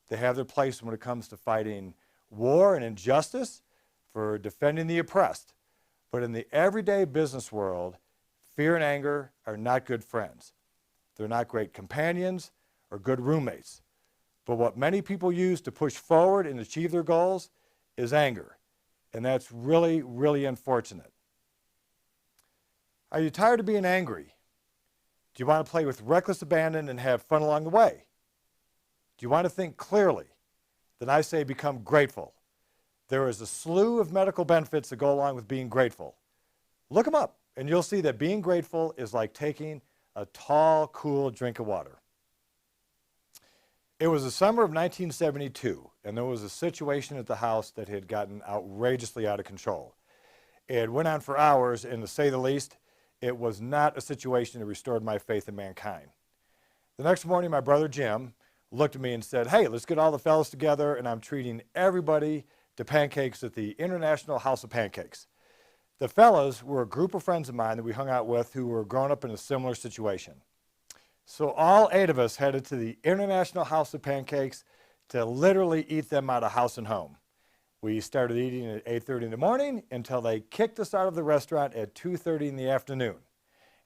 They have their place when it comes to fighting war and injustice, for defending the oppressed. But in the everyday business world, fear and anger are not good friends. They're not great companions or good roommates. But what many people use to push forward and achieve their goals is anger. And that's really, really unfortunate. Are you tired of being angry? Do you want to play with reckless abandon and have fun along the way? Do you want to think clearly? Then I say become grateful. There is a slew of medical benefits that go along with being grateful. Look them up, and you'll see that being grateful is like taking a tall, cool drink of water. It was the summer of 1972, and there was a situation at the house that had gotten outrageously out of control. It went on for hours, and to say the least, it was not a situation that restored my faith in mankind. The next morning, my brother Jim looked at me and said, "Hey, let's get all the fellas together, and I'm treating everybody to pancakes at the International House of Pancakes." The fellas were a group of friends of mine that we hung out with who were growing up in a similar situation. So all 8 of us headed to the International House of Pancakes to literally eat them out of house and home. We started eating at 8:30 in the morning until they kicked us out of the restaurant at 2:30 in the afternoon.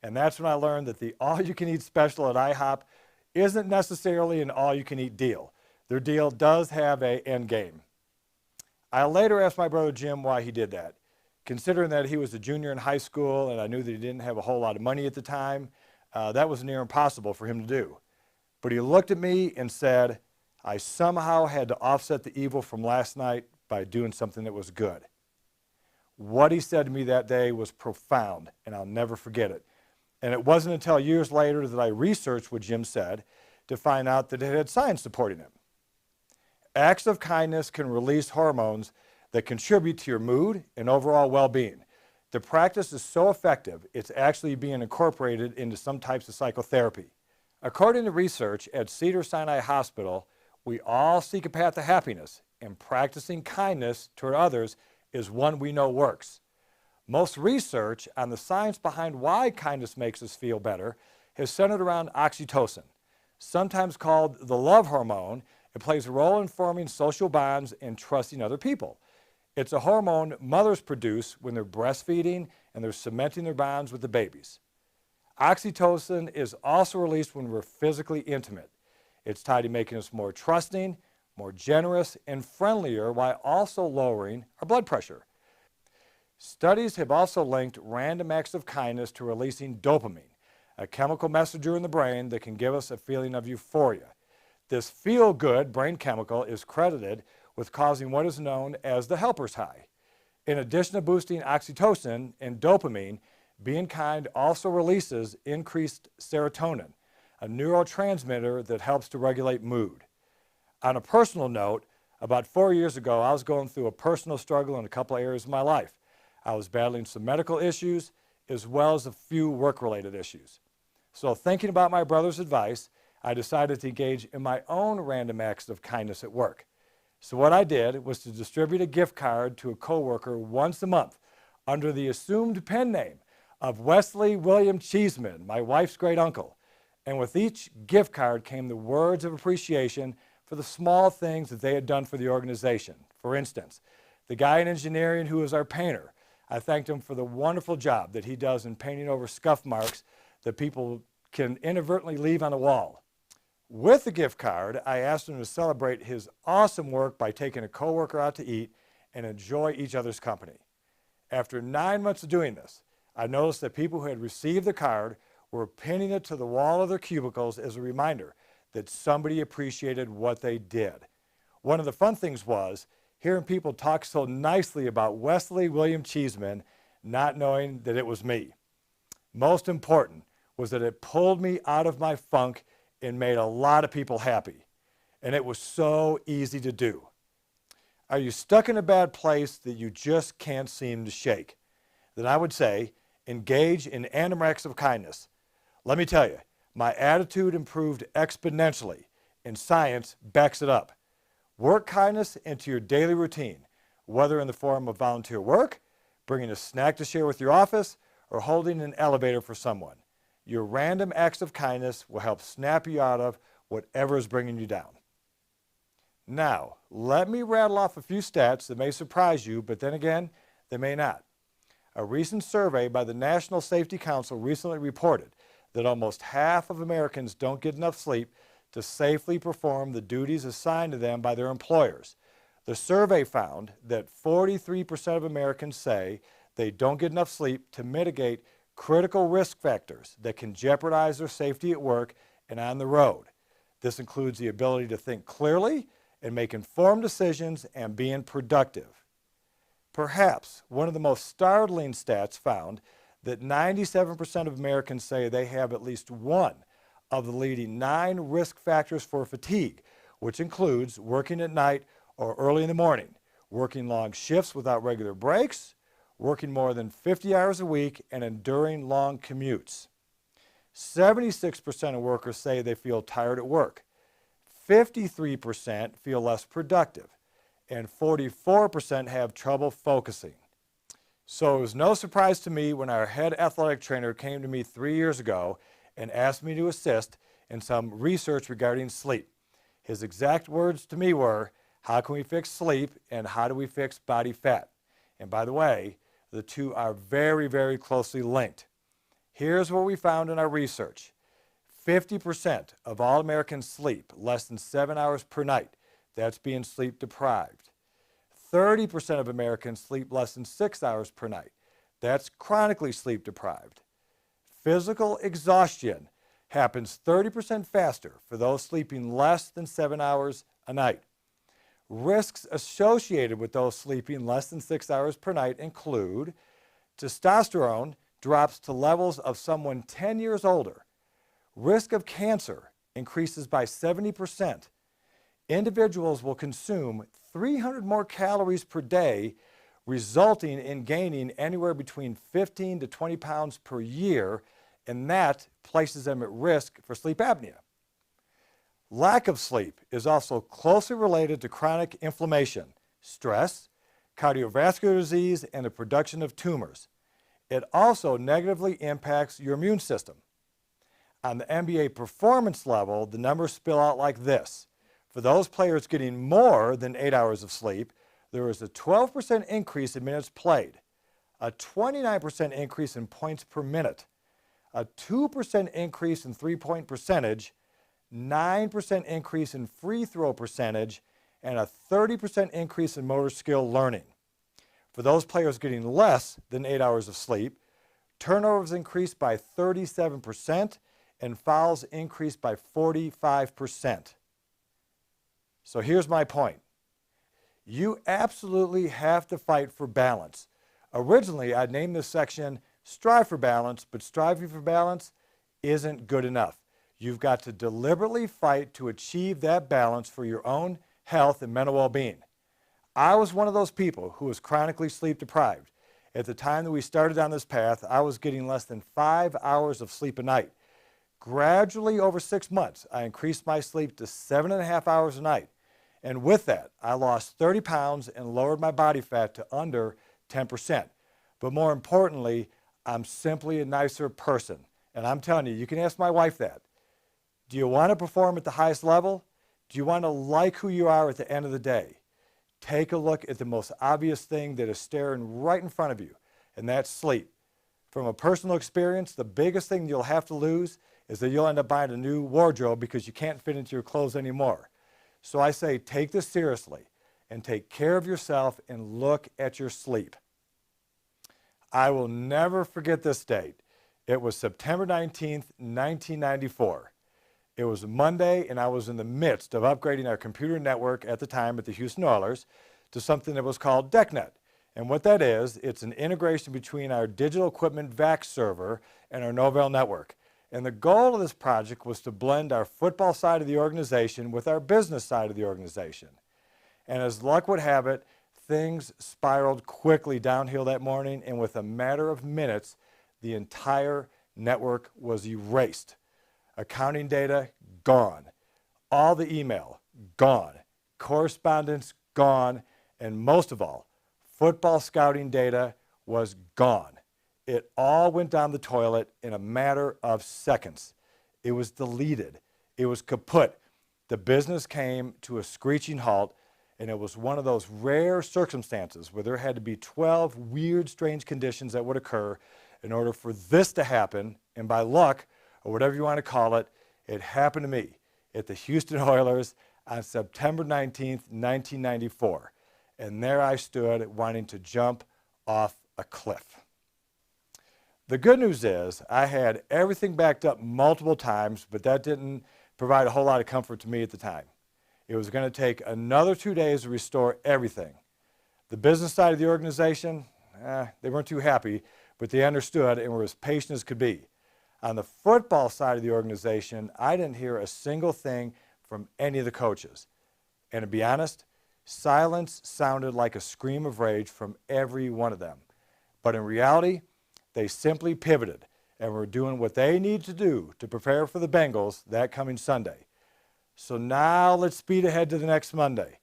And that's when I learned that the all-you-can-eat special at IHOP isn't necessarily an all-you-can-eat deal. their deal does have an end game. I later asked my brother Jim why he did that. Considering that he was a junior in high school and I knew that he didn't have a whole lot of money at the time, that was near impossible for him to do. But he looked at me and said, I somehow had to offset the evil from last night by doing something that was good. What he said to me that day was profound, and I'll never forget it. And it wasn't until years later that I researched what Jim said to find out that it had science supporting it. Acts of kindness can release hormones that contribute to your mood and overall well-being. The practice is so effective, it's actually being incorporated into some types of psychotherapy. According to research at Cedars-Sinai Hospital, we all seek a path to happiness, and practicing kindness toward others is one we know works. Most research on the science behind why kindness makes us feel better has centered around oxytocin. Sometimes called the love hormone, it plays a role in forming social bonds and trusting other people. It's a hormone mothers produce when they're breastfeeding and they're cementing their bonds with the babies. Oxytocin is also released when we're physically intimate. It's tied to making us more trusting, more generous, and friendlier while also lowering our blood pressure. Studies have also linked random acts of kindness to releasing dopamine, a chemical messenger in the brain that can give us a feeling of euphoria. This feel-good brain chemical is credited with causing what is known as the helper's high. In addition to boosting oxytocin and dopamine, being kind also releases increased serotonin, a neurotransmitter that helps to regulate mood. On a personal note, about 4 years ago, I was going through a personal struggle in a couple of areas of my life. I was battling some medical issues as well as a few work-related issues. So thinking about my brother's advice, I decided to engage in my own random acts of kindness at work. So what I did was to distribute a gift card to a coworker once a month under the assumed pen name of Wesley William Cheeseman, my wife's great uncle. And with each gift card came the words of appreciation for the small things that they had done for the organization. For instance, the guy in engineering who is our painter, I thanked him for the wonderful job that he does in painting over scuff marks that people can inadvertently leave on a wall. With the gift card, I asked him to celebrate his awesome work by taking a coworker out to eat and enjoy each other's company. After 9 months of doing this, I noticed that people who had received the card were pinning it to the wall of their cubicles as a reminder that somebody appreciated what they did. One of the fun things was hearing people talk so nicely about Wesley William Cheeseman, not knowing that it was me. Most important was that it pulled me out of my funk and made a lot of people happy. And it was so easy to do. Are you stuck in a bad place that you just can't seem to shake? Then I would say, engage in random acts of kindness. Let me tell you, my attitude improved exponentially, and science backs it up. Work kindness into your daily routine, whether in the form of volunteer work, bringing a snack to share with your office, or holding an elevator for someone. Your random acts of kindness will help snap you out of whatever is bringing you down. Now, let me rattle off a few stats that may surprise you, but then again, they may not. A recent survey by the National Safety Council recently reported that almost half of Americans don't get enough sleep to safely perform the duties assigned to them by their employers. The survey found that 43% of Americans say they don't get enough sleep to mitigate critical risk factors that can jeopardize their safety at work and on the road. This includes the ability to think clearly and make informed decisions and being productive. Perhaps one of the most startling stats found that 97% of Americans say they have at least one of the leading 9 risk factors for fatigue, which includes working at night or early in the morning, working long shifts without regular breaks, working more than 50 hours a week, and enduring long commutes. 76% of workers say they feel tired at work. 53% feel less productive, and 44% have trouble focusing. So it was no surprise to me when our head athletic trainer came to me 3 years ago and asked me to assist in some research regarding sleep. His exact words to me were, how can we fix sleep and how do we fix body fat? And by the way, the two are very, very closely linked. Here's what we found in our research. 50% of all Americans sleep less than 7 hours per night. That's being sleep deprived. 30% of Americans sleep less than 6 hours per night. That's chronically sleep deprived. Physical exhaustion happens 30% faster for those sleeping less than 7 hours a night. Risks associated with those sleeping less than 6 hours per night include testosterone drops to levels of someone 10 years older. Risk of cancer increases by 70%. Individuals will consume 300 more calories per day, resulting in gaining anywhere between 15 to 20 pounds per year, and that places them at risk for sleep apnea. Lack of sleep is also closely related to chronic inflammation, stress, cardiovascular disease, and the production of tumors. It also negatively impacts your immune system. On the NBA performance level, the numbers spill out like this. For those players getting more than 8 hours of sleep, there was a 12% increase in minutes played, a 29% increase in points per minute, a 2% increase in three-point percentage, 9% increase in free throw percentage, and a 30% increase in motor skill learning. For those players getting less than 8 hours of sleep, turnovers increased by 37% and fouls increased by 45%. So here's my point. You absolutely have to fight for balance. Originally, I'd named this section Strive for Balance, but striving for balance isn't good enough. You've got to deliberately fight to achieve that balance for your own health and mental well-being. I was one of those people who was chronically sleep deprived. At the time that we started on this path, I was getting less than 5 hours of sleep a night. Gradually, over 6 months, I increased my sleep to 7.5 hours a night. And with that, I lost 30 pounds and lowered my body fat to under 10%. But more importantly, I'm simply a nicer person. And I'm telling you, you can ask my wife that. Do you want to perform at the highest level? Do you want to like who you are at the end of the day? Take a look at the most obvious thing that is staring right in front of you, and that's sleep. From a personal experience, the biggest thing you'll have to lose is that you'll end up buying a new wardrobe because you can't fit into your clothes anymore. So I say take this seriously and take care of yourself and look at your sleep. I will never forget this date. It was September 19th, 1994. It was Monday, and I was in the midst of upgrading our computer network at the time at the Houston Oilers to something that was called DECnet. And what that is, it's an integration between our digital equipment VAX server and our Novell network. And the goal of this project was to blend our football side of the organization with our business side of the organization. And as luck would have it, things spiraled quickly downhill that morning, and with a matter of minutes, the entire network was erased. Accounting data, gone. All the email, gone. Correspondence, gone. And most of all, football scouting data was gone. It all went down the toilet in a matter of seconds. It was deleted. It was kaput. The business came to a screeching halt, and it was one of those rare circumstances where there had to be 12 weird, strange conditions that would occur in order for this to happen. And by luck, or whatever you want to call it, it happened to me at the Houston Oilers on September 19th, 1994. And there I stood wanting to jump off a cliff. The good news is I had everything backed up multiple times, but that didn't provide a whole lot of comfort to me at the time. It was going to take another 2 days to restore everything. The business side of the organization, they weren't too happy, but they understood and were as patient as could be. On the football side of the organization, I didn't hear a single thing from any of the coaches. And to be honest, silence sounded like a scream of rage from every one of them. But in reality, they simply pivoted and were doing what they need to do to prepare for the Bengals that coming Sunday. So now let's speed ahead to the next Monday.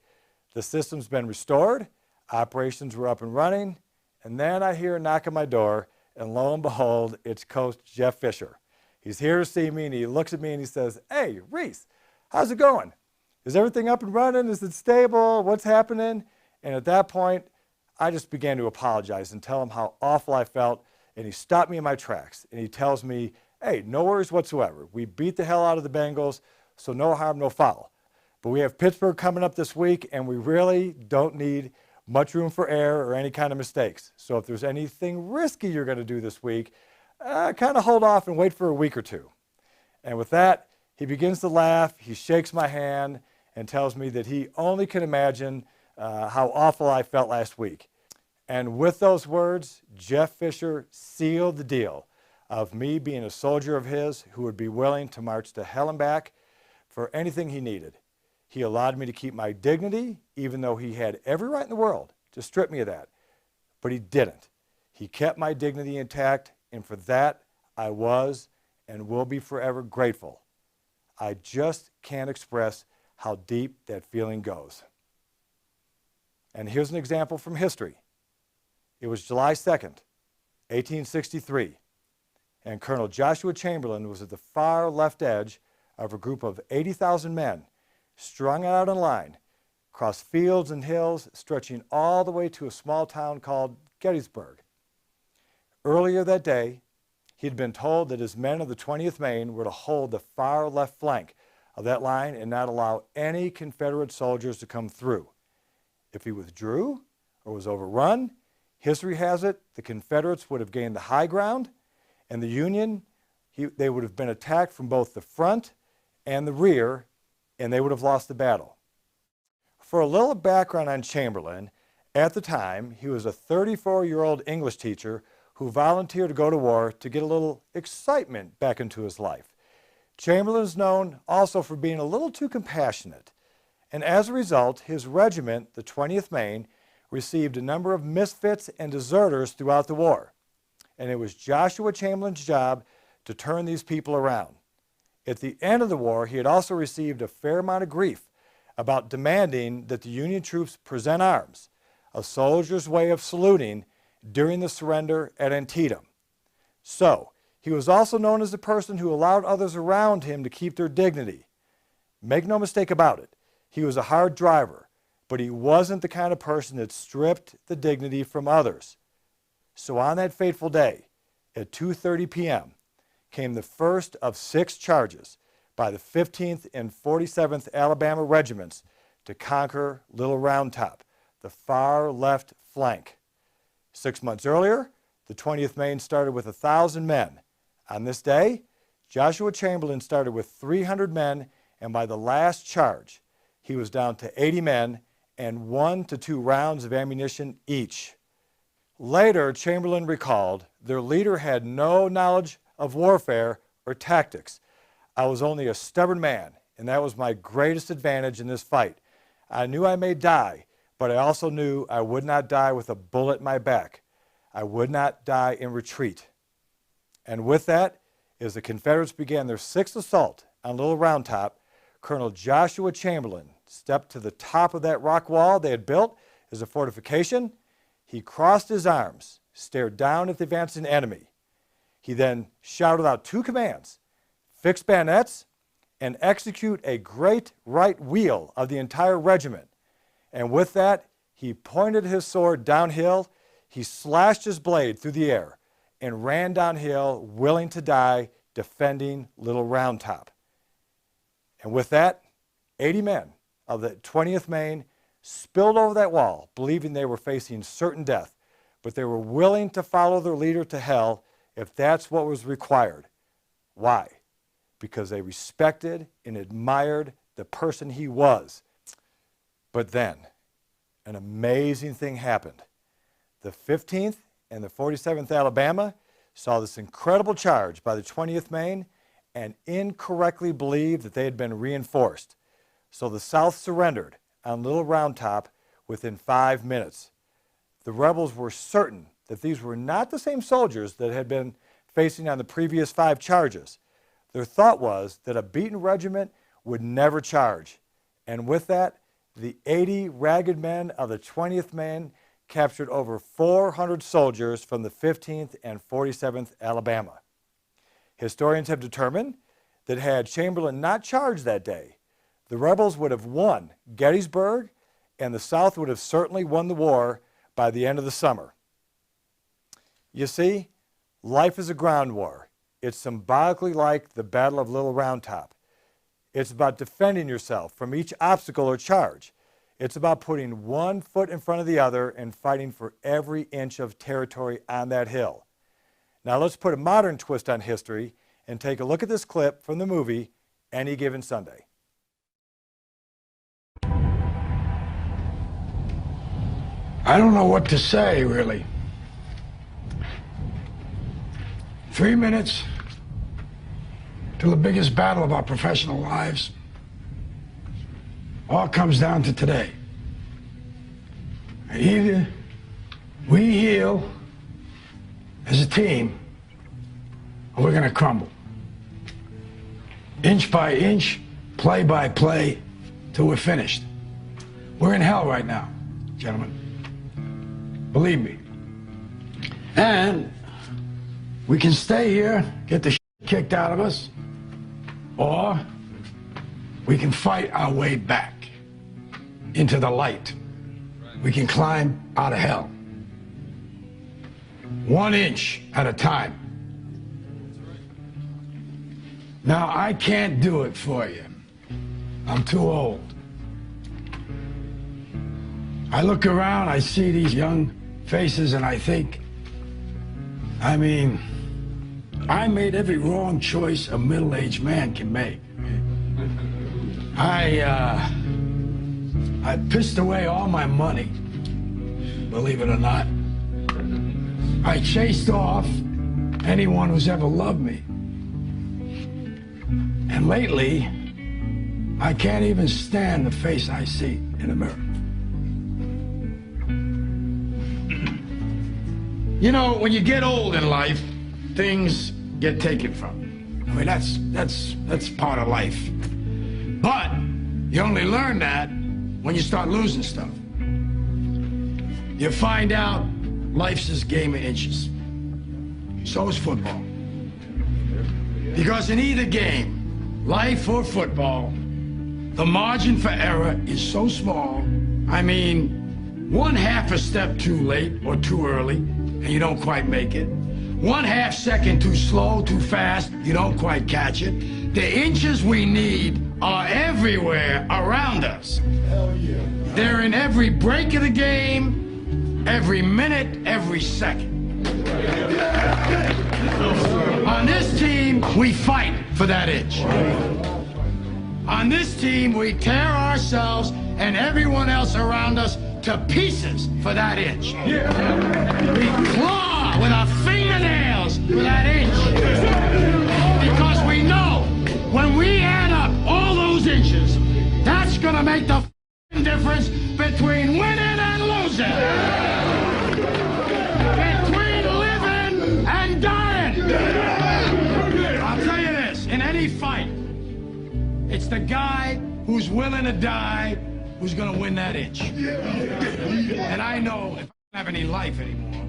The system's been restored, operations were up and running, and then I hear a knock on my door, and lo and behold, it's Coach Jeff Fisher. He's here to see me, and he looks at me and he says, "Hey, Reese, how's it going? Is everything up and running? Is it stable? What's happening?" And at that point, I just began to apologize and tell him how awful I felt, and he stopped me in my tracks, and he tells me, hey, no worries whatsoever. We beat the hell out of the Bengals, so no harm, no foul. But we have Pittsburgh coming up this week, and we really don't need much room for error or any kind of mistakes. So if there's anything risky you're going to do this week, kind of hold off and wait for a week or two. And with that, he begins to laugh. He shakes my hand and tells me that he only can imagine how awful I felt last week. And with those words, Jeff Fisher sealed the deal of me being a soldier of his who would be willing to march to hell and back for anything he needed. He allowed me to keep my dignity, even though he had every right in the world to strip me of that. But he didn't. He kept my dignity intact, and for that, I was and will be forever grateful. I just can't express how deep that feeling goes. And here's an example from history. It was July 2nd, 1863, and Colonel Joshua Chamberlain was at the far left edge of a group of 80,000 men strung out in line, across fields and hills, stretching all the way to a small town called Gettysburg. Earlier that day, he had been told that his men of the 20th Maine were to hold the far left flank of that line and not allow any Confederate soldiers to come through. If he withdrew or was overrun, history has it the Confederates would have gained the high ground, and the Union, they would have been attacked from both the front and the rear, and they would have lost the battle. For a little background on Chamberlain, at the time, he was a 34-year-old English teacher who volunteered to go to war to get a little excitement back into his life. Chamberlain is known also for being a little too compassionate, and as a result, his regiment, the 20th Maine, received a number of misfits and deserters throughout the war. And it was Joshua Chamberlain's job to turn these people around. At the end of the war, he had also received a fair amount of grief about demanding that the Union troops present arms, a soldier's way of saluting during the surrender at Antietam. So, he was also known as the person who allowed others around him to keep their dignity. Make no mistake about it, he was a hard driver, but he wasn't the kind of person that stripped the dignity from others. So on that fateful day, at 2:30 p.m., came the first of 6 charges by the 15th and 47th Alabama Regiments to conquer Little Round Top, the far left flank. 6 months earlier, the 20th Maine started with 1,000 men. On this day, Joshua Chamberlain started with 300 men, and by the last charge, he was down to 80 men and 1 to 2 rounds of ammunition each. Later, Chamberlain recalled, their leader had no knowledge of warfare or tactics. I was only a stubborn man, and that was my greatest advantage in this fight. I knew I may die, but I also knew I would not die with a bullet in my back. I would not die in retreat. And with that, as the Confederates began their 6th assault on Little Round Top, Colonel Joshua Chamberlain stepped to the top of that rock wall they had built as a fortification. He crossed his arms, stared down at the advancing enemy. He then shouted out 2 commands: fix bayonets and execute a great right wheel of the entire regiment. And with that, he pointed his sword downhill, he slashed his blade through the air, and ran downhill, willing to die, defending Little Round Top. And with that, 80 men of the 20th Maine spilled over that wall, believing they were facing certain death, but they were willing to follow their leader to hell if that's what was required. Why? Because they respected and admired the person he was. But then, an amazing thing happened. The 15th and the 47th Alabama saw this incredible charge by the 20th Maine and incorrectly believed that they had been reinforced. So the South surrendered on Little Round Top within 5 minutes. The rebels were certain that these were not the same soldiers that had been facing on the previous 5 charges. Their thought was that a beaten regiment would never charge. And with that, the 80 ragged men of the 20th Maine captured over 400 soldiers from the 15th and 47th Alabama. Historians have determined that had Chamberlain not charged that day, the rebels would have won Gettysburg, and the South would have certainly won the war by the end of the summer. You see, life is a ground war, It's symbolically like the Battle of Little Round Top. It's about defending yourself from each obstacle or charge. It's about putting one foot in front of the other and fighting for every inch of territory on that hill. Now let's put a modern twist on history and take a look at this clip from the movie Any Given Sunday. I don't know what to say, really. 3 minutes till the biggest battle of our professional lives. All comes down to today. Either we heal as a team, or we're going to crumble. Inch by inch, play by play, till we're finished. We're in hell right now, gentlemen. Believe me. And we can stay here, get the shit kicked out of us, or we can fight our way back into the light. We can climb out of hell. 1 inch at a time. Now, I can't do it for you. I'm too old. I look around, I see these young faces, and I think, I mean, I made every wrong choice a middle-aged man can make. I pissed away all my money, believe it or not. I chased off anyone who's ever loved me. And lately, I can't even stand the face I see in the mirror. You know, when you get old in life, things get taken from you. I mean, that's part of life. But you only learn that when you start losing stuff. You find out life's this game of inches. So is football. Because in either game, life or football, the margin for error is so small. I mean, 1/2 a step too late or too early, and you don't quite make it. 1/2 second too slow, too fast, you don't quite catch it. The inches we need are everywhere around us. Hell yeah. They're in every break of the game, every minute, every second. On this team, we fight for that inch. On this team, we tear ourselves and everyone else around us to pieces for that inch. We claw with our fingernails for that inch. Because we know when we add up all those inches, that's gonna make the difference between winning and losing. Between living and dying. I'll tell you this, in any fight, it's the guy who's willing to die who's gonna win that inch. And I know if I don't have any life anymore,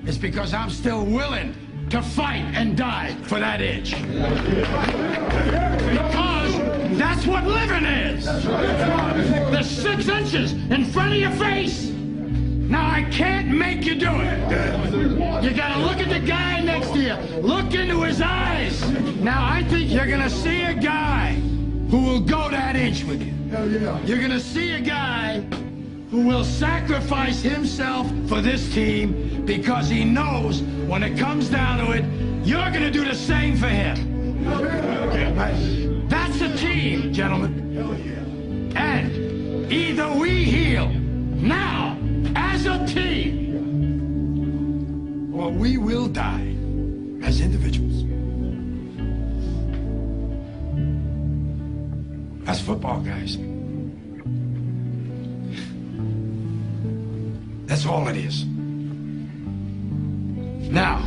it's because I'm still willing to fight and die for that inch. Because that's what living is. The 6 inches in front of your face. Now, I can't make you do it. You gotta look at the guy next to you. Look into his eyes. Now, I think you're gonna see a guy who will go that inch with you. You're gonna see a guy who will sacrifice himself for this team because he knows when it comes down to it, you're gonna do the same for him. That's a team, gentlemen. And either we heal now as a team, or we will die as individuals. That's football, guys. That's all it is. Now,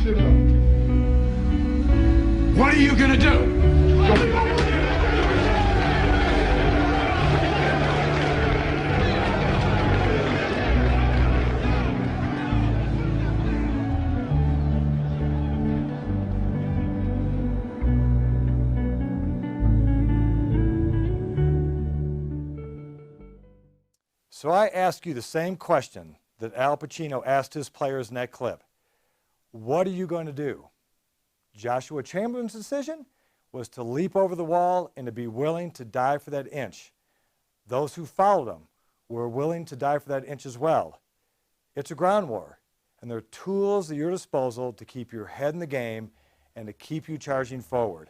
what are you gonna do? So I ask you the same question that Al Pacino asked his players in that clip. What are you going to do? Joshua Chamberlain's decision was to leap over the wall and to be willing to die for that inch. Those who followed him were willing to die for that inch as well. It's a ground war, and there are tools at your disposal to keep your head in the game and to keep you charging forward.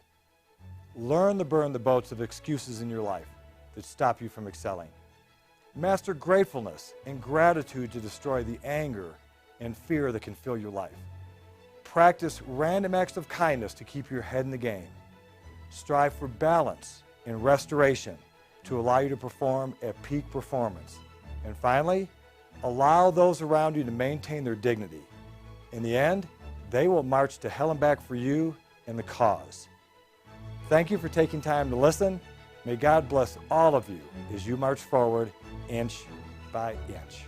Learn to burn the boats of excuses in your life that stop you from excelling. Master gratefulness and gratitude to destroy the anger and fear that can fill your life. Practice random acts of kindness to keep your head in the game. Strive for balance and restoration to allow you to perform at peak performance. And finally, allow those around you to maintain their dignity. In the end, they will march to hell and back for you and the cause. Thank you for taking time to listen. May God bless all of you as you march forward inch by inch.